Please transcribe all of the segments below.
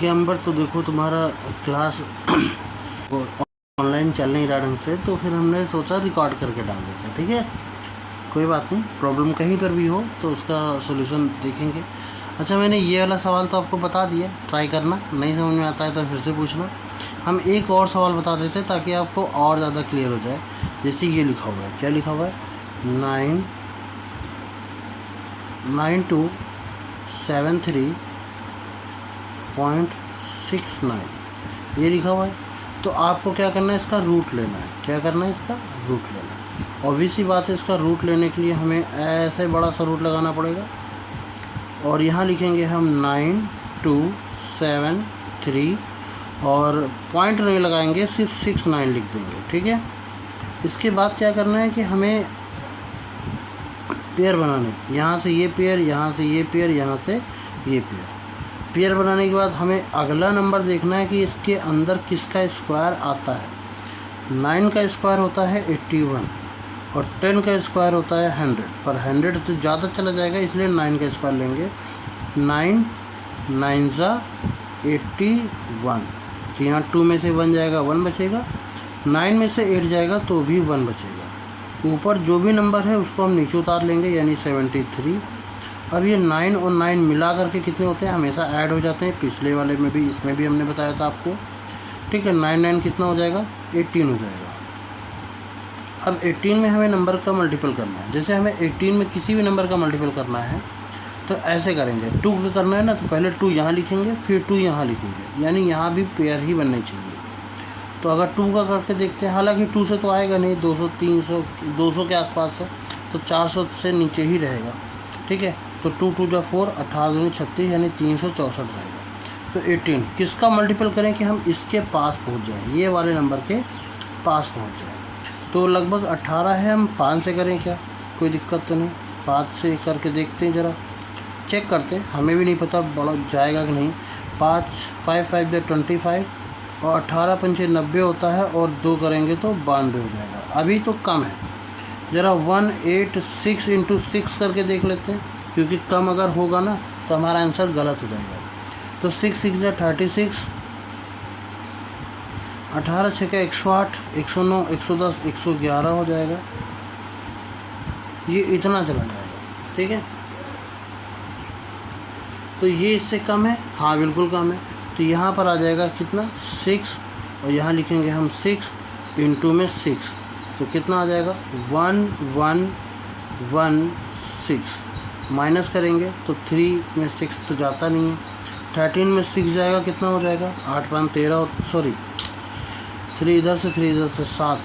Okay अंबर, तो देखो तुम्हारा क्लास ऑनलाइन चल नहीं रहा ढंग से, तो फिर हमने सोचा रिकॉर्ड करके डाल देते हैं। ठीक है, कोई बात नहीं, प्रॉब्लम कहीं पर भी हो तो उसका सॉल्यूशन देखेंगे। अच्छा, मैंने ये वाला सवाल तो आपको बता दिया, ट्राई करना, नहीं समझ में आता है तो फिर से पूछना। हम एक और सवाल बता देते हैं ताकि आपको और ज़्यादा क्लियर हो जाए। जैसे ये लिखा हुआ है, क्या लिखा हुआ है, 99273.69 ये लिखा हुआ है। तो आपको क्या करना है, इसका रूट लेना है। क्या करना है, इसका रूट लेना है। ऑब्वियस सी बात है, इसका रूट लेने के लिए हमें ऐसे बड़ा सा रूट लगाना पड़ेगा और यहाँ लिखेंगे हम 9273 और पॉइंट नहीं लगाएंगे, सिर्फ 69 लिख देंगे। ठीक है, इसके बाद क्या करना है कि हमें पेयर बनाने, यहाँ से ये पेयर, यहाँ से ये पेयर, यहाँ से ये पेयर। पेयर बनाने के बाद हमें अगला नंबर देखना है कि इसके अंदर किसका स्क्वायर आता है। 9 का स्क्वायर होता है 81 और 10 का स्क्वायर होता है 100, पर 100 तो ज़्यादा चला जाएगा, इसलिए 9 का स्क्वायर लेंगे। 9 9 81, तो यहाँ 2 में से 1 जाएगा, 1 बचेगा। 9 में से 8 जाएगा तो भी 1 बचेगा। ऊपर जो भी नंबर है उसको हम नीचे उतार लेंगे, यानी 73। अब ये 9 और 9 मिला करके कितने होते हैं, हमेशा ऐड हो जाते हैं। पिछले वाले में भी, इसमें भी हमने बताया था आपको। ठीक है, 9 9 कितना हो जाएगा, 18 हो जाएगा। अब 18 में हमें नंबर का मल्टीपल करना है। जैसे हमें 18 में किसी भी नंबर का मल्टीपल करना है तो ऐसे करेंगे। 2 का करना है ना, तो पहले 2 यहाँ लिखेंगे, फिर 2 यहाँ लिखेंगे, यानी यहाँ भी पेयर ही बनने चाहिए। तो अगर 2 का करके देखते हैं, हालांकि 2 से तो आएगा नहीं, 200 300 200 के आसपास है, तो 400 से नीचे ही रहेगा। ठीक है, तो 2 2 जा 4, 18 दूनी 36, यानी 364 रहेगा। तो 18 किसका मल्टीपल करें कि हम इसके पास पहुंच जाएं, ये वाले नंबर के पास पहुंच जाएं। तो लगभग 18 है, हम 5 से करें क्या, कोई दिक्कत तो नहीं। 5 से करके देखते हैं, ज़रा चेक करते हैं, हमें भी नहीं पता बड़ा जाएगा कि नहीं। 5 5 5 जा 25 और 18 पंचे 90 होता है, और 2 करेंगे तो 92 हो जाएगा। अभी तो कम है, ज़रा 186 × 6 करके देख लेते हैं, क्योंकि कम अगर होगा ना तो हमारा आंसर गलत हो जाएगा। तो 6 6 जा 36, 18 6 का 108, 109 110 111 हो जाएगा। ये इतना चला जाएगा। ठीक है, तो ये इससे कम है, हाँ बिल्कुल कम है। तो यहाँ पर आ जाएगा कितना, 6, और यहाँ लिखेंगे हम 6 × में 6, तो कितना आ जाएगा, 1116। माइनस करेंगे तो 3 में 6 तो जाता नहीं है। 13 में 6 जाएगा, कितना हो जाएगा, 8 5 13, सॉरी 3 इधर से 3 इधर से 7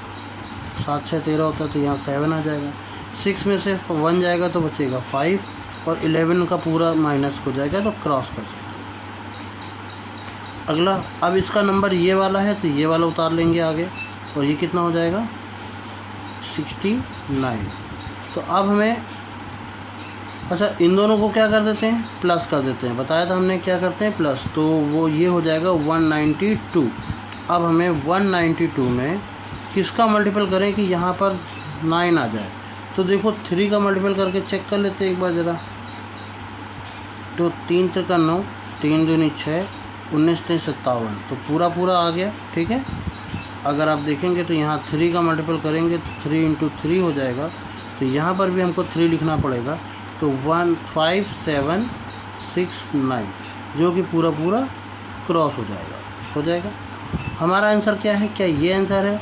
7 6 13 होता है, तो यहाँ 7 आ जाएगा। 6 में से 1 जाएगा तो बचेगा 5, और 11 का पूरा माइनस हो जाएगा, तो क्रॉस कर सकते हैं। अगला, अब इसका नंबर ये वाला है तो ये वाला उतार लेंगे आगे, और ये कितना हो जाएगा, 69। तो अब हमें, अच्छा इन दोनों को क्या कर देते हैं, प्लस कर देते हैं। बताया था हमने क्या करते हैं, प्लस, तो वो ये हो जाएगा 192। अब हमें 192 में किसका मल्टीपल करें कि यहाँ पर 9 आ जाए। तो देखो 3 का मल्टीपल करके चेक कर लेते हैं एक बार ज़रा। तो 3 3 का 9, 3 दूनी 6, 19 3 57, तो पूरा पूरा आ गया। ठीक है, अगर आप देखेंगे तो यहाँ 3 का मल्टीपल करेंगे तो 3 × 3 हो जाएगा। तो यहाँ पर भी हमको 3 लिखना पड़ेगा, तो 15769, जो कि पूरा पूरा क्रॉस हो जाएगा। हमारा आंसर क्या है, क्या ये आंसर है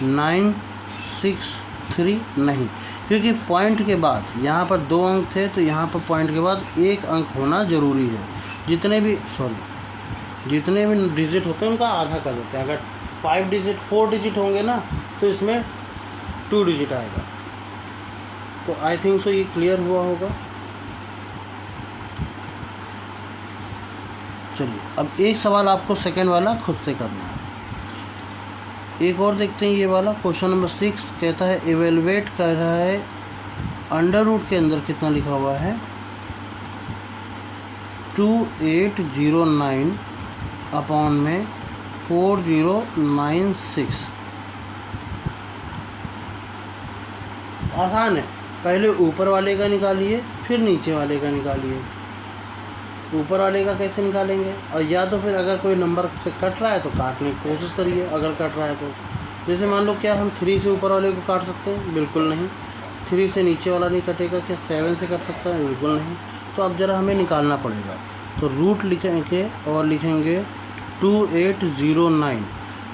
963? नहीं, क्योंकि पॉइंट के बाद यहाँ पर 2 अंक थे, तो यहाँ पर पॉइंट के बाद 1 अंक होना ज़रूरी है। जितने भी डिजिट होते हैं उनका आधा कर देते हैं। अगर 4 डिजिट होंगे ना, तो इसमें 2 डिजिट आएगा। तो आई थिंक सो ये क्लियर हुआ होगा। चलिए, अब एक सवाल आपको सेकंड वाला खुद से करना है। एक और देखते हैं, ये वाला क्वेश्चन नंबर 6 कहता है, एवेलुएट कर रहा है अंडर रूट के अंदर कितना लिखा हुआ है, 2809 अपॉन में 4096। आसान है, पहले ऊपर वाले का निकालिए, फिर नीचे वाले का निकालिए। ऊपर वाले का कैसे निकालेंगे? और या तो फिर अगर कोई नंबर से कट रहा है तो काटने की कोशिश करिए, अगर कट रहा है तो। जैसे मान लो क्या हम 3 से ऊपर वाले को काट सकते हैं? बिल्कुल नहीं। 3 से नीचे वाला नहीं कटेगा। क्या 7 से कट सकता है? बिल्कुल नहीं। तो अब ज़रा हमें निकालना पड़ेगा। तो रूट लिखेंगे और लिखेंगे 2809।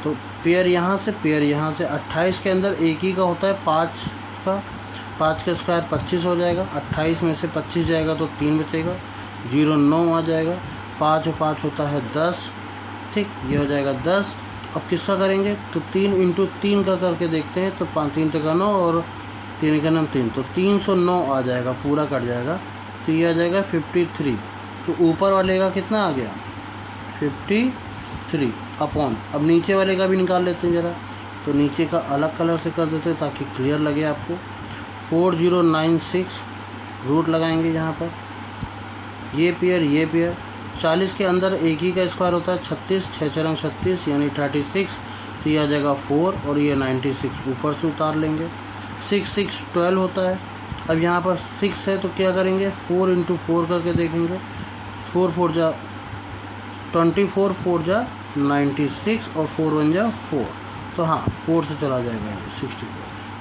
तो पेयर यहाँ से पेयर यहाँ से 28 के अंदर एक ही का होता है 5 का। 5 का स्क्वायर 25 हो जाएगा। 28 में से 25 जाएगा तो 3 बचेगा। 09 आ जाएगा। 5 और 5 होता है 10। ठीक, ये हो जाएगा 10। अब किसका करेंगे? तो 3 इंटू 3 का करके देखते हैं। तो 5 3 का 9 और 3 का 9 3, तो 309 आ जाएगा, पूरा कट जाएगा। तो ये आ जाएगा 53। तो ऊपर वाले का कितना आ गया? 53 अपॉन। अब नीचे वाले का भी निकाल लेते हैं ज़रा। तो नीचे का अलग कलर से कर देते हैं ताकि क्लियर लगे आपको। 4096 रूट लगाएंगे यहाँ पर। ये पेयर 40 के अंदर एक ही का स्क्वायर होता है 36, 6 4 36 यानी 36। तो ये आ जाएगा 4 और ये 96 ऊपर से उतार लेंगे। 6 6 12 होता है। अब यहाँ पर 6 है तो क्या करेंगे? 4 इंटू 4 करके देखेंगे। 4 4 जा 24, 4 जा 96 और 4 1 जा 4। तो हाँ, 4 से चला जाएगा ये 64।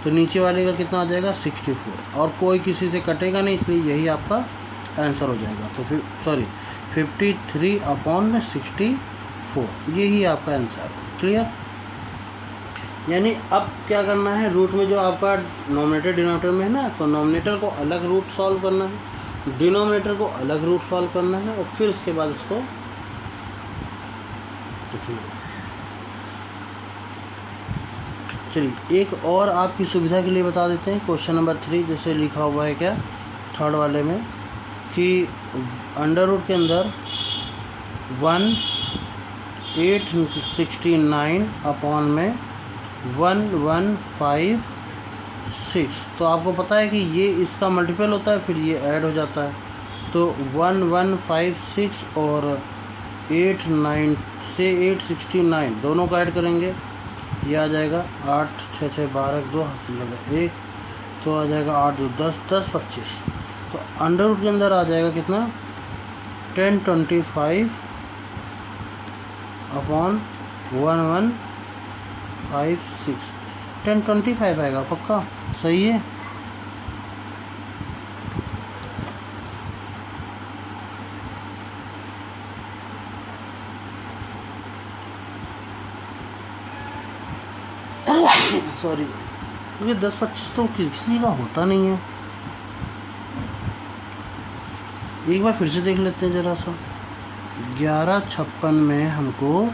तो नीचे वाले का कितना आ जाएगा? 64। और कोई किसी से कटेगा नहीं, इसलिए यही आपका आंसर हो जाएगा। तो फिर 53 अपॉन 64, यही आपका आंसर है। क्लियर? यानी अब क्या करना है? रूट में जो आपका नॉमिनेटर डिनोमिनेटर में है ना, तो नॉमिनेटर को अलग रूट सॉल्व करना है, डिनोमिनेटर को अलग रूट सॉल्व करना है, और फिर उसके बाद इसको लिखिए। चलिए एक और आपकी सुविधा के लिए बता देते हैं। क्वेश्चन नंबर 3 जैसे लिखा हुआ है क्या थर्ड वाले में कि अंडर रूट के अंदर 1869 अपॉन में 1156। तो आपको पता है कि ये इसका मल्टीपल होता है, फिर ये ऐड हो जाता है। तो 1156 और 89 से 869 दोनों को ऐड करेंगे। ये आ जाएगा 8 6 6 12 2 हासिल लगा 1, तो आ जाएगा 8 2 10 10 25। तो अंडर रूट के अंदर आ जाएगा कितना? 1025 अपॉन 1156। 1025 आएगा पक्का? सही है। सॉरी, क्योंकि 10-25 तो किसी का होता नहीं है। एक बार फिर से देख लेते हैं ज़रा सा। 1156 में हमको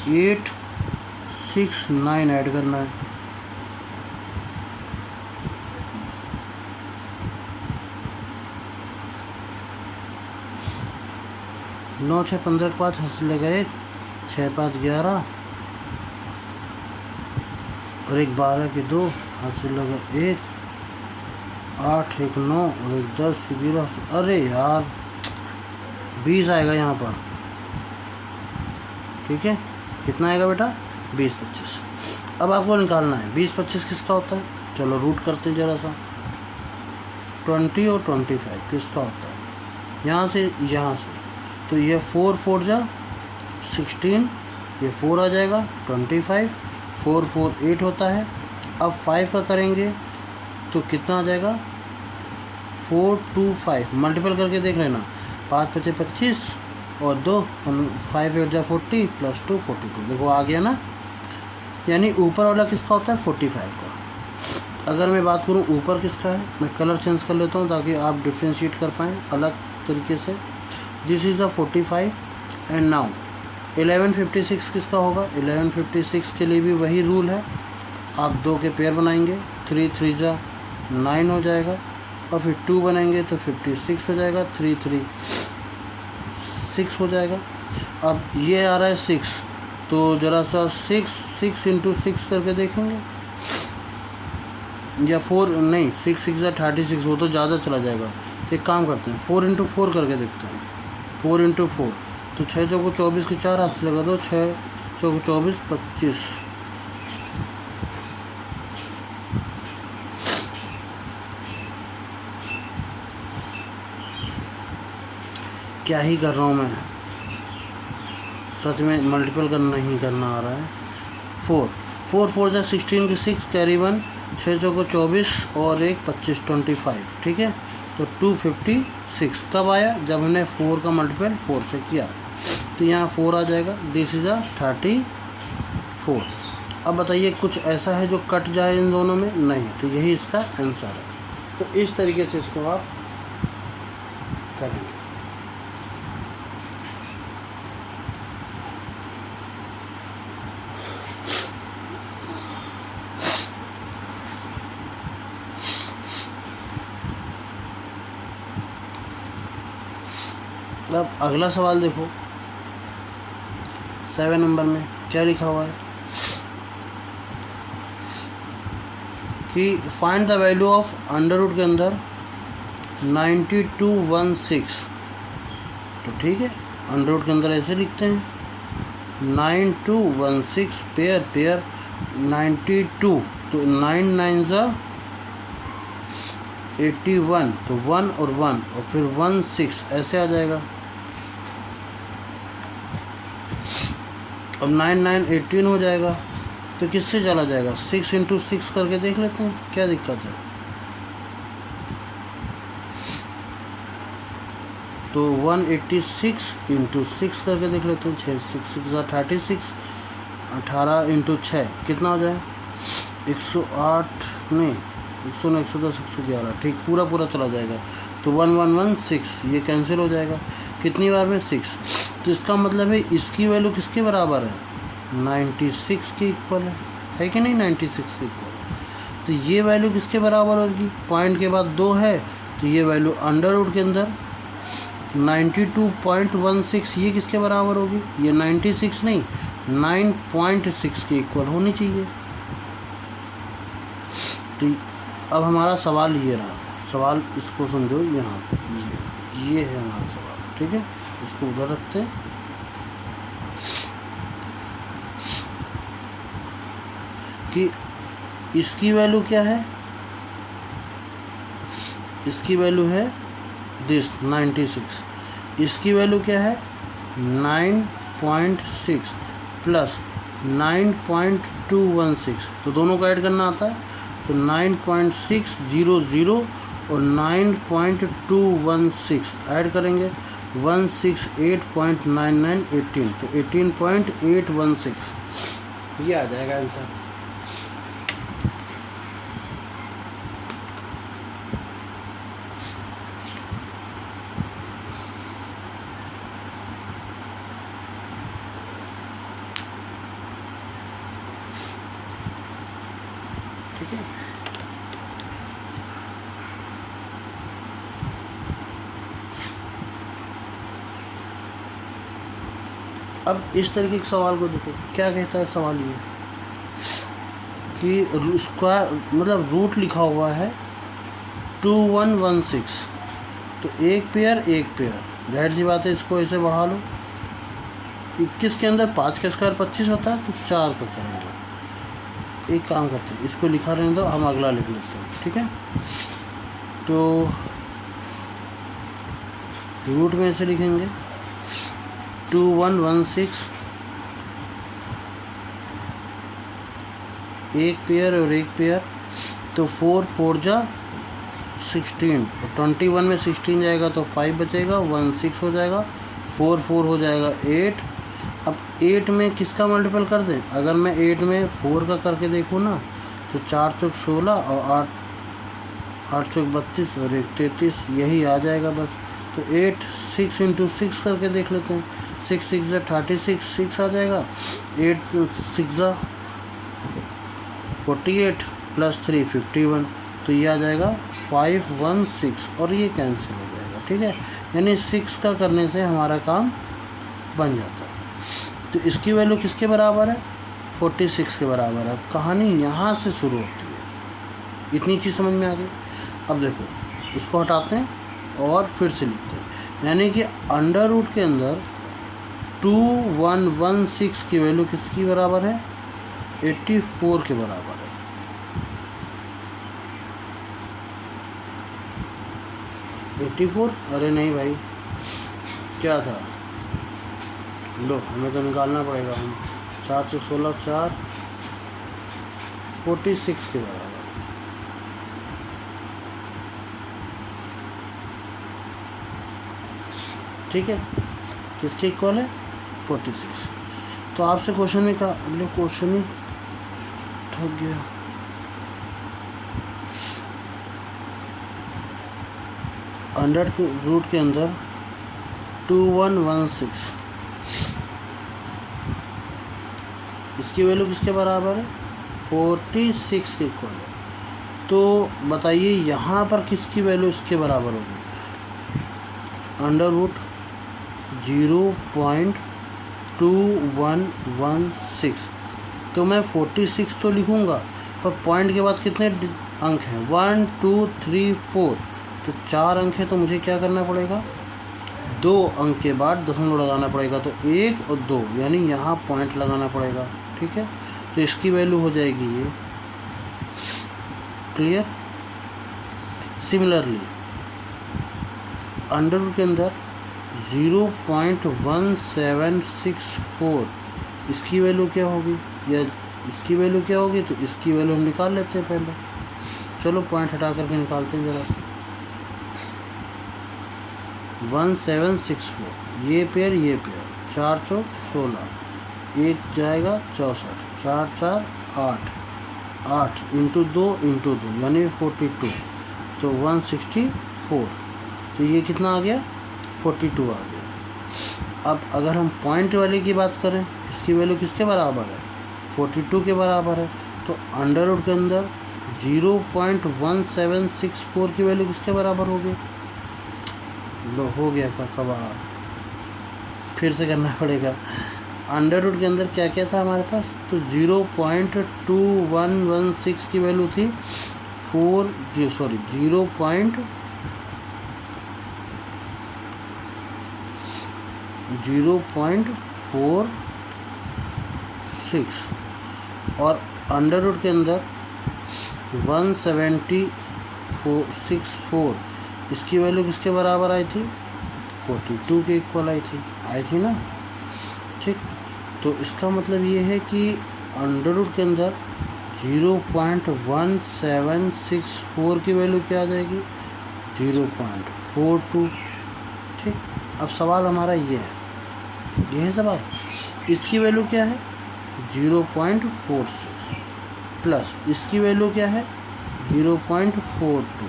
869 ऐड करना है। नौ 6 15 5 हासिल लगा 1, 6 5 11 और 1 12 के 2 हासिल लगा 1, 8 1 9 और 1 10 0। अरे यार 20 आएगा यहाँ पर। ठीक है, कितना आएगा बेटा? 20 25। अब आपको निकालना है 20 25 किसका होता है। चलो रूट करते हैं ज़रा सा। 20 और 25 किसका होता है? यहाँ से यहाँ से। तो ये 4 4 जा 16, ये 4 आ जाएगा 25, 4 4 8 होता है। अब 5 का करेंगे तो कितना आ जाएगा? 4 2 5 मल्टीपल करके देख लेना। 5 5 25 और 2 5 8 जा 40 प्लस 2 42। देखो आ गया ना। यानी ऊपर वाला किसका होता है? 45 का। अगर मैं बात करूँ ऊपर किसका है, मैं कलर चेंज कर लेता हूँ ताकि आप डिफ्रेंशिएट कर पाएँ अलग तरीके से। This is a 45 and now 1156 किसका होगा? 1156 के लिए भी वही रूल है। आप 2 के पेयर बनाएंगे, 3 3 जा 9 हो जाएगा, और फिर 2 बनाएंगे तो 56 हो जाएगा, 3 3 6 हो जाएगा। अब ये आ रहा है 6, तो ज़रा सा 6 6 इंटू 6 करके देखेंगे, या 4 नहीं 6 6 या 36, वो तो ज़्यादा चला जाएगा। तो एक काम करते हैं 4 इंटू 4 करके देखते हैं। 4 इंटू 4 तो 6 चौको 24 के 4 हाथ से लगा दो, 6 चौको 24 25। क्या ही कर रहा हूँ मैं, सच में मल्टीपल करना नहीं करना आ रहा है। 4 4 जा 16 की 6 कैरी 1, 6 चौको 24 और एक 25 25, ठीक है। तो 256 कब आया, जब हमने 4 का मल्टीपल 4 से किया, तो यहाँ 4 आ जाएगा। This is a 34। अब बताइए कुछ ऐसा है जो कट जाए इन दोनों में, नहीं, तो यही इसका आंसर है। तो इस तरीके से इसको आप करेंगे। अब अगला सवाल देखो, 7 नंबर में क्या लिखा हुआ है कि find the value of under root के अंदर 9216। तो ठीक है, अंडर रूट के अंदर ऐसे लिखते हैं 9216 पेयर पेयर 92, तो 9 9 ज़ा 81, तो 1 और 1 और फिर 1 6 ऐसे आ जाएगा। अब 9 9 18 हो जाएगा, तो किससे चला जाएगा, 6 इंटू 6 करके देख लेते हैं क्या दिक्कत है। तो 186 इंटू 6 करके देख लेते हैं, 6 6 6 36, 18 इंटू 6 कितना हो जाए 108, नहीं 109 110 111, ठीक पूरा पूरा चला जाएगा। तो 1116 ये कैंसिल हो जाएगा, कितनी बार में 6। तो इसका मतलब है इसकी वैल्यू किसके बराबर है, 96 के इक्वल है कि नहीं, 96 के इक्वल है। तो ये वैल्यू किसके बराबर होगी, पॉइंट के बाद 2 है, तो ये वैल्यू अंडर रूट के अंदर 92.16 ये किसके बराबर होगी, ये 96 नहीं 9.6 के इक्वल होनी चाहिए। तो अब हमारा सवाल ये रहा, सवाल इसको समझो, यहाँ ये है हमारा सवाल, ठीक है। इसको उधर रखते हैं। कि इसकी वैल्यू क्या है, इसकी वैल्यू है दिस 96, इसकी वैल्यू क्या है 9.6 प्लस 9.216, तो दोनों को ऐड करना आता है, तो 9.600 और 9.216 ऐड करेंगे 168.99 18, तो 18.816 ये आ जाएगा आंसर। ठीक है, अब इस तरीके के सवाल को देखो, क्या कहता है सवाल ये कि स्क्वायर मतलब रूट लिखा हुआ है 2116, तो एक पेयर, जाहिर सी बात है इसको ऐसे बढ़ा लो, 21 के अंदर 5 का स्क्वायर 25 होता है, तो 4 का करेंगे। एक काम करते हैं, इसको लिखा रहने दो, हम अगला लिख लेते हैं, ठीक है। तो रूट में ऐसे लिखेंगे 2116 एक पेयर और एक पेयर, तो 4 4 जा 16, और 21 में 16 जाएगा तो 5 बचेगा, 1 6 हो जाएगा, 4 4 हो जाएगा 8। अब 8 में किसका मल्टीपल कर दें, अगर मैं 8 में 4 का करके देखूँ ना, तो 4 चौक 16 और 8 चौक 32 और 1 33, यही आ जाएगा बस। तो 8 6 इंटू 6 करके देख लेते हैं, 6 6 जा 36 6 आ जाएगा, 8 6 जा 48 प्लस 3 51, तो ये आ जाएगा 516 और ये कैंसिल हो जाएगा, ठीक है। यानी 6 का करने से हमारा काम बन जाता है। तो इसकी वैल्यू किसके बराबर है, 46 के बराबर है। कहानी यहाँ से शुरू होती है, इतनी चीज़ समझ में आ गई। अब देखो इसको हटाते हैं और फिर से लिखते हैं, यानी कि अंडर रूट के अंदर 2116 की वैल्यू किसकी बराबर है, 84 के बराबर है। अरे नहीं भाई, क्या था, लो हमें तो निकालना पड़ेगा। हम 416 4 46 के बराबर, ठीक है। किसके इक्वल है, 46। तो आपसे क्वेश्चन में कहा, लो क्वेश्चन ही ठग गया। अंडर रूट के अंदर 2116, इसकी वैल्यू किसके बराबर है, 46 के इक्वल है। तो बताइए यहाँ पर किसकी वैल्यू इसके बराबर होगी, अंडर रूट 0.2116। तो मैं 46 तो लिखूँगा, पर पॉइंट के बाद कितने अंक हैं, 1 2 3 4, तो 4 अंक है। तो मुझे क्या करना पड़ेगा, 2 अंक के बाद दशमलव लगाना पड़ेगा, तो 1 और 2, यानी यहाँ पॉइंट लगाना पड़ेगा, ठीक है। तो इसकी वैल्यू हो जाएगी ये, क्लियर। सिमिलरली अंडर रूट के अंदर 0.1764, इसकी वैल्यू क्या होगी, या इसकी वैल्यू क्या होगी, तो इसकी वैल्यू हम निकाल लेते हैं पहले। चलो पॉइंट हटा करके निकालते हैं ज़रा। 1764, ये पेयर 4 चौक 16, 1 जाएगा 64, 4 4 8, 8 इंटू 2 यानी 42, तो 164। तो ये कितना आ गया, 42 आ गया। अब अगर हम पॉइंट वाले की बात करें, इसकी वैल्यू किसके बराबर है, 42 के बराबर है। तो अंडर रूट के अंदर 0.1764 की वैल्यू किसके बराबर होगी, लो हो गया का बराबर, फिर से करना पड़ेगा। अंडर रूट के अंदर क्या क्या था हमारे पास, तो 0.2116 की वैल्यू थी 0.46, और अंडर रूट के अंदर 174, इसकी वैल्यू किसके बराबर आई थी, 42 के इक्वल आई थी ना, ठीक। तो इसका मतलब ये है कि अंडर रूट के अंदर 0.1764 की वैल्यू क्या आ जाएगी, 0.42, ठीक। अब सवाल हमारा ये है सवाल, इसकी वैल्यू क्या है, 0.46 प्लस इसकी वैल्यू क्या है, 0.42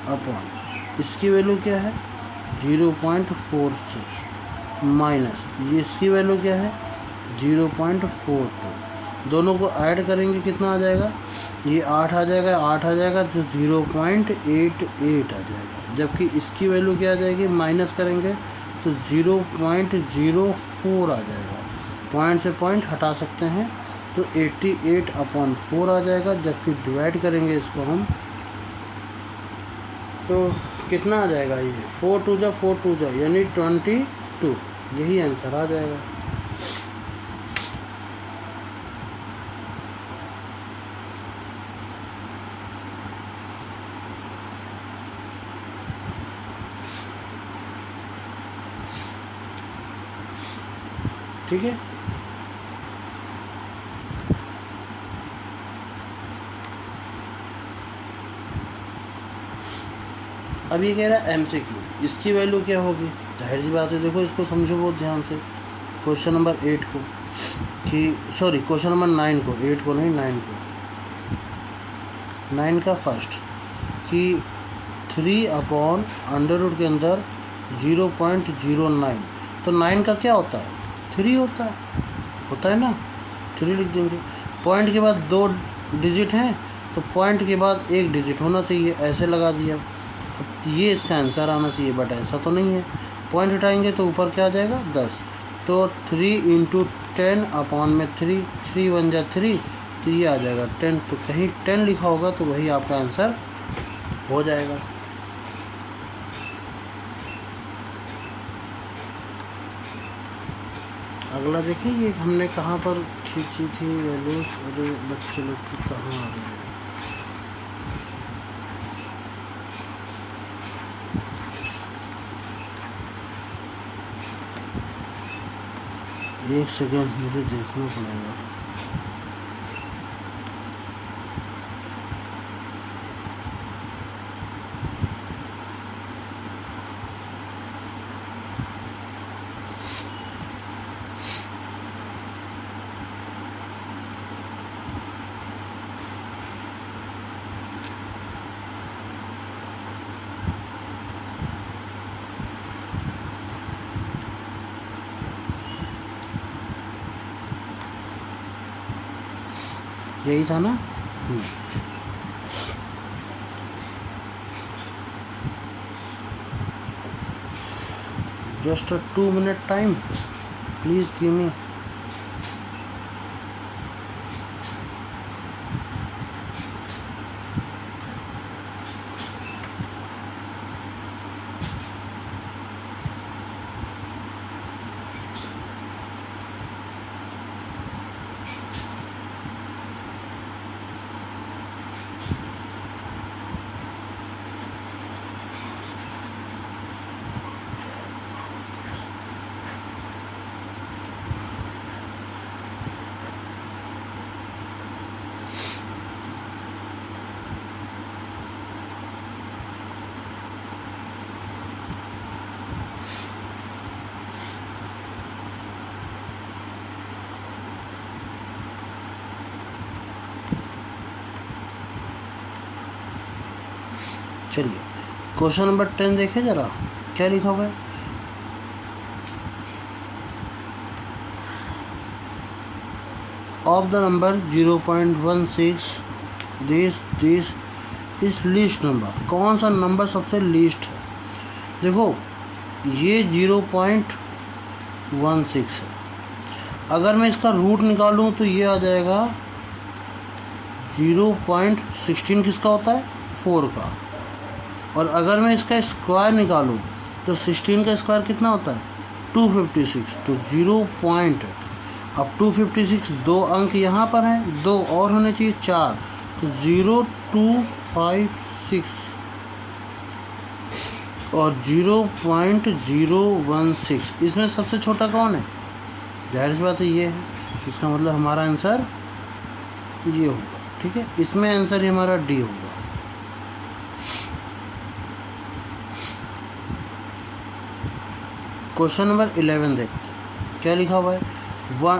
अपॉन इसकी वैल्यू क्या है, 0.46 माइनस ये इसकी वैल्यू क्या है, 0.42। दोनों को ऐड करेंगे कितना आ जाएगा, ये 8 आ जाएगा, 8 आ जाएगा तो 0.88 आ जाएगा। जबकि इसकी वैल्यू क्या आ जाएगी, माइनस करेंगे तो 0.04 आ जाएगा। पॉइंट से पॉइंट हटा सकते हैं, तो 88/4 आ जाएगा। जबकि डिवाइड करेंगे इसको हम, तो कितना आ जाएगा, ये 4 2 जा 4 2 जा यानी 22, यही आंसर आ जाएगा। ठीक है, अब ये कह रहा है MCQ, इसकी वैल्यू क्या होगी, जाहिर सी बात है। देखो इसको समझो बहुत ध्यान से, क्वेश्चन नंबर 8 को, कि सॉरी क्वेश्चन नंबर 9 को, 8 को नहीं 9 को, 9 का फर्स्ट, कि 3/√, के अंदर 0.09, तो 9 का क्या होता है, 3 होता है ना, 3 लिख देंगे। पॉइंट के बाद 2 डिजिट हैं, तो पॉइंट के बाद 1 डिजिट होना चाहिए, ऐसे लगा दिया। अब ये इसका आंसर आना चाहिए, बट ऐसा तो नहीं है। पॉइंट हटाएंगे तो ऊपर क्या आ जाएगा, 10। तो 3 × 10/3, 3 1 जा 3, तो ये आ जाएगा 10। तो कहीं 10 लिखा होगा तो वही आपका आंसर हो जाएगा। अगला देखिए, ये हमने कहाँ पर खींची थी वैल्यूज, अरे बच्चे लोग की कहाँ आ रही है। एक सेकेंड मुझे देखना पड़ेगा। यही था ना। Just 2 minute time please give me. चलिए क्वेश्चन नंबर 10 देखें जरा, क्या लिखा हुआ है। Of the number 0.16 this is least number. कौन सा नंबर सबसे लीस्ट है? देखो ये 0.16 है। अगर मैं इसका रूट निकालूं तो ये आ जाएगा 0.16 किसका होता है? 4 का। और अगर मैं इसका स्क्वायर निकालूं तो 16 का स्क्वायर कितना होता है? 256। तो 256 दो अंक यहाँ पर हैं, दो और होने चाहिए 4, तो 0256 और 0.016। इसमें सबसे छोटा कौन है? जाहिर सी बात है ये है। इसका मतलब हमारा आंसर ये होगा। ठीक है, इसमें आंसर ही हमारा डी होगा। क्वेश्चन नंबर 11 देखते हैं, क्या लिखा हुआ है।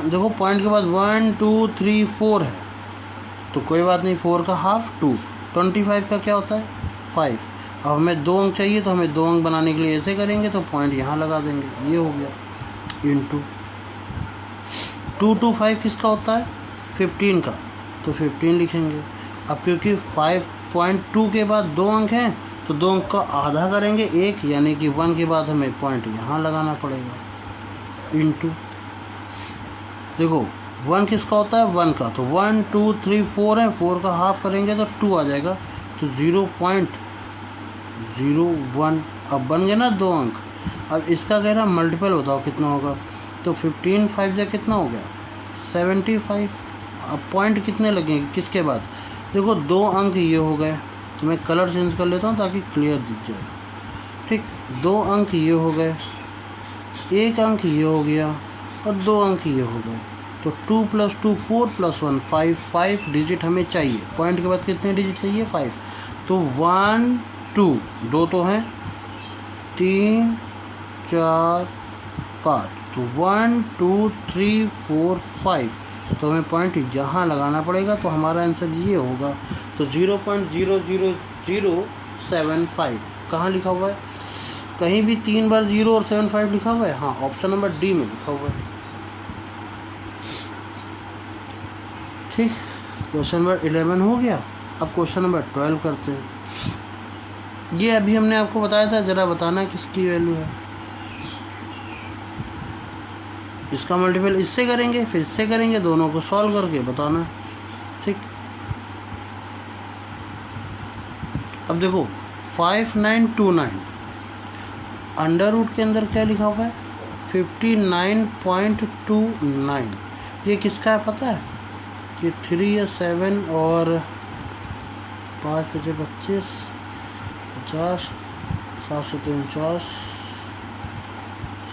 देखो पॉइंट के बाद 1 2 3 4 है, तो कोई बात नहीं, 4 का हाफ 2। 25 का क्या होता है? 5। अब हमें 2 अंक चाहिए, तो हमें 2 अंक बनाने के लिए ऐसे करेंगे, तो पॉइंट यहाँ लगा देंगे, ये हो गया। इंटू 2 2 5 किसका होता है? 15 का, तो 15 लिखेंगे। अब क्योंकि 5.2 के बाद 2 अंक हैं, तो 2 अंक का आधा करेंगे 1, यानी कि 1 के बाद हमें पॉइंट यहाँ लगाना पड़ेगा। इंटू देखो 1 किसका होता है? 1 का, तो 1 2 3 4 है, 4 का हाफ करेंगे तो 2 आ जाएगा, तो 0.01। अब बन गए ना 2 अंक। अब इसका कह रहा मल्टीपल बताओ कितना होगा, तो 15 5 जा कितना हो गया? 75। अब पॉइंट कितने लगेंगे किसके बाद? देखो 2 अंक ये हो गए, मैं कलर चेंज कर लेता हूँ ताकि क्लियर दिख जाए। ठीक, 2 अंक ये हो गए, 1 अंक ये हो गया और 2 अंक ये हो गए, तो 2 + 2 4 + 1 5। 5 डिजिट हमें चाहिए। पॉइंट के बाद कितने डिजिट चाहिए? 5। तो 1 2 2 तो हैं, 3 4 5, तो 1 2 3 4 5, तो हमें पॉइंट यहाँ लगाना पड़ेगा, तो हमारा आंसर ये होगा। तो 0.00075 कहाँ लिखा हुआ है? कहीं भी 3 बार 0 और 75 लिखा हुआ है? हाँ, ऑप्शन नंबर डी में लिखा हुआ है। ठीक, क्वेश्चन नंबर 11 हो गया। अब क्वेश्चन नंबर 12 करते हैं। ये अभी हमने आपको बताया था, ज़रा बताना किसकी वैल्यू है। इसका मल्टीपल इससे करेंगे, फिर इससे करेंगे, दोनों को सॉल्व करके बताना। ठीक, अब देखो 5929 अंडर रूट के अंदर क्या लिखा हुआ है? 59.29। ये किसका है पता है? ये 3 या 7 और 5 × 5 = 25, 50, 7 × 3 =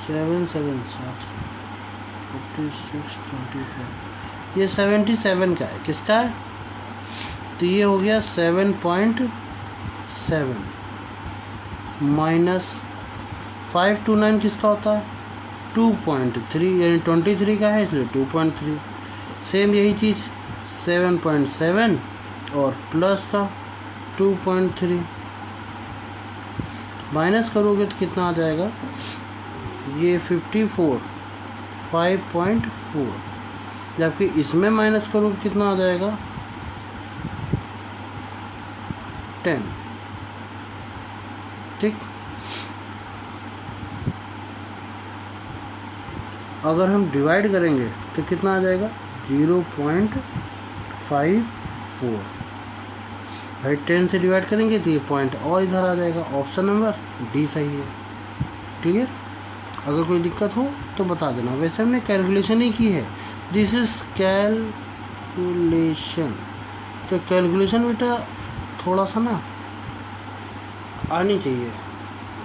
49, 7 7 7 46 25, ये 77 का है, किसका है? तो ये हो गया 7.7 माइनस 529 किसका होता है? 2.3, यानी 23 का है इसलिए 2.3। सेम यही चीज़ 7.7 और प्लस का 2.3 माइनस करोगे तो कितना आ जाएगा? ये 54 5.4, जबकि इसमें माइनस करोगे कितना आ जाएगा? 10। ठीक, अगर हम डिवाइड करेंगे तो कितना आ जाएगा? 0.54। भाई 10 से डिवाइड करेंगे तो ये पॉइंट और इधर आ जाएगा। ऑप्शन नंबर डी सही है। क्लियर? अगर कोई दिक्कत हो तो बता देना। वैसे हमने कैलकुलेशन ही की है, दिस इज कैलकुलेशन। तो कैलकुलेशन बेटा थोड़ा सा ना आनी चाहिए।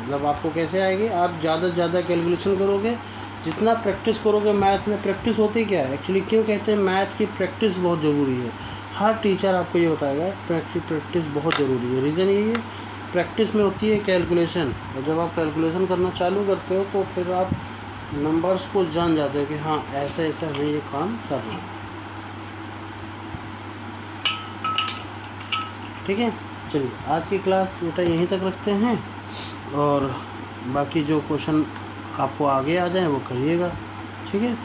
मतलब आपको कैसे आएगी? आप ज़्यादा से ज़्यादा कैलकुलेशन करोगे, जितना प्रैक्टिस करोगे। मैथ में प्रैक्टिस होती क्या है एक्चुअली? क्यों कहते हैं मैथ की प्रैक्टिस बहुत ज़रूरी है? हर टीचर आपको ये बताएगा प्रैक्टिस बहुत ज़रूरी है। रीज़न यही है, प्रैक्टिस में होती है कैलकुलेशन, और जब आप कैलकुलेशन करना चालू करते हो तो फिर आप नंबर्स को जान जाते हो कि हाँ ऐसे ऐसे हमें ये काम करना है। ठीक है, चलिए आज की क्लास बेटा यहीं तक रखते हैं, और बाकी जो क्वेश्चन आपको आगे आ जाए वो करिएगा। ठीक है।